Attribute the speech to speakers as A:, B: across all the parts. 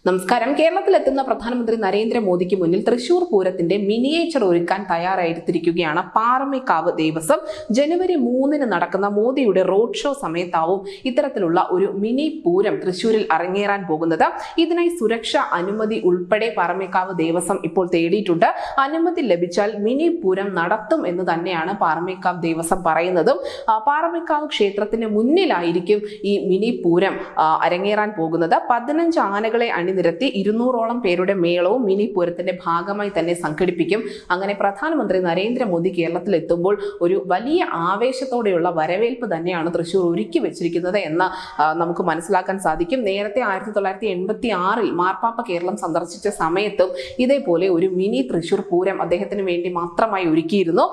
A: നമസ്കാരം. കേരളത്തിലെത്തുന്ന പ്രധാനമന്ത്രി നരേന്ദ്രമോദിക്ക് മുന്നിൽ തൃശൂർ പൂരത്തിന്റെ മിനിയേച്ചർ ഒരുക്കാൻ തയ്യാറായിരിക്കുകയാണ് പാറമേക്കാവ് ദേവസ്വം. ജനുവരി 3 നടക്കുന്ന മോദിയുടെ റോഡ് ഷോ സമയത്താവും ഇത്തരത്തിലുള്ള ഒരു മിനി പൂരം തൃശൂരിൽ അരങ്ങേറാൻ പോകുന്നത്. ഇതിനായി സുരക്ഷ അനുമതി ഉൾപ്പെടെ പാറമേക്കാവ് ദേവസ്വം ഇപ്പോൾ തേടിയിട്ടുണ്ട്. അനുമതി ലഭിച്ചാൽ മിനി പൂരം നടത്തും എന്ന് തന്നെയാണ് പാറമേക്കാവ് ദേവസ്വം പറയുന്നതും. പാറമേക്കാവ് ക്ഷേത്രത്തിന് മുന്നിലായിരിക്കും ഈ മിനി പൂരം അരങ്ങേറാൻ പോകുന്നത്. 15 ആനകളെ നിരത്തി 200ഓളം പേരുടെ മേളവും മിനി പൂരത്തിന്റെ ഭാഗമായി തന്നെ സംഘടിപ്പിക്കും. അങ്ങനെ പ്രധാനമന്ത്രി നരേന്ദ്രമോദി കേരളത്തിൽ എത്തുമ്പോൾ ഒരു വലിയ ആവേശത്തോടെയുള്ള വരവേൽപ്പ് തന്നെയാണ് തൃശൂർ ഒരുക്കി വെച്ചിരിക്കുന്നത് എന്ന് നമുക്ക് മനസ്സിലാക്കാൻ സാധിക്കും. നേരത്തെ 1986 മാർപ്പാപ്പ കേരളം സന്ദർശിച്ച സമയത്തും ഇതേപോലെ ഒരു മിനി തൃശൂർ പൂരം അദ്ദേഹത്തിന് വേണ്ടി മാത്രമായി ഒരുക്കിയിരുന്നു.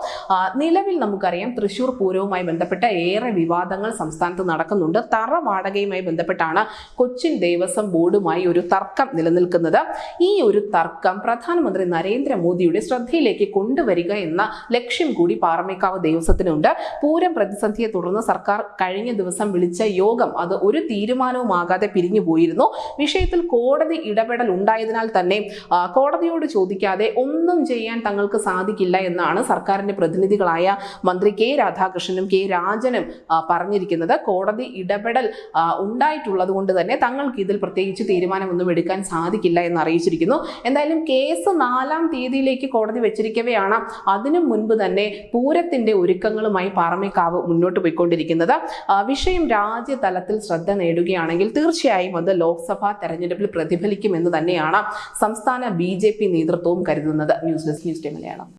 A: നിലവിൽ നമുക്കറിയാം തൃശൂർ പൂരവുമായി ബന്ധപ്പെട്ട ഏറെ വിവാദങ്ങൾ സംസ്ഥാനത്ത് നടക്കുന്നുണ്ട്. തറ വാടകയുമായി ബന്ധപ്പെട്ടാണ് കൊച്ചിൻ ദേവസ്വം ബോർഡുമായി ഒരു തർക്കം നിലനിൽക്കുന്നത്. ഈ ഒരു തർക്കം പ്രധാനമന്ത്രി നരേന്ദ്രമോദിയുടെ ശ്രദ്ധയിലേക്ക് കൊണ്ടുവരിക എന്ന ലക്ഷ്യം കൂടി പാറമേക്കാവ് ദേവസ്വത്തിനുണ്ട്. പൂരം പ്രതിസന്ധിയെ തുടർന്ന് സർക്കാർ കഴിഞ്ഞ ദിവസം വിളിച്ച യോഗം അത് ഒരു തീരുമാനവുമാകാതെ പിരിഞ്ഞു പോയിരുന്നു. വിഷയത്തിൽ കോടതി ഇടപെടൽ ഉണ്ടായതിനാൽ തന്നെ കോടതിയോട് ചോദിക്കാതെ ഒന്നും ചെയ്യാൻ തങ്ങൾക്ക് സാധിക്കില്ല എന്നാണ് സർക്കാരിന്റെ പ്രതിനിധികളായ മന്ത്രി കെ രാധാകൃഷ്ണനും കെ രാജനും പറഞ്ഞിരിക്കുന്നത്. കോടതി ഇടപെടൽ ഉണ്ടായിട്ടുള്ളത് കൊണ്ട് തന്നെ തങ്ങൾക്ക് ഇതിൽ പ്രത്യേകിച്ച് തീരുമാനമൊന്നും എടുക്കാൻ സാധിക്കില്ല എന്ന് അറിയിച്ചിരിക്കുന്നു. എന്തായാലും കേസ് 4-ാം തീയതിയിലേക്ക് കോടതി വെച്ചിരിക്കവെയാണ് അതിനു മുൻപ് തന്നെ പൂരത്തിന്റെ ഒരുക്കങ്ങളുമായി പാറമേക്കാവ് മുന്നോട്ട് പോയിക്കൊണ്ടിരിക്കുന്നത്. വിഷയം രാജ്യതലത്തിൽ ശ്രദ്ധ നേടുകയാണെങ്കിൽ തീർച്ചയായും അത് ലോക്സഭാ തെരഞ്ഞെടുപ്പിൽ പ്രതിഫലിക്കുമെന്ന് തന്നെയാണ് സംസ്ഥാന BJP നേതൃത്വവും കരുതുന്നത്. News desk news day Malayalam.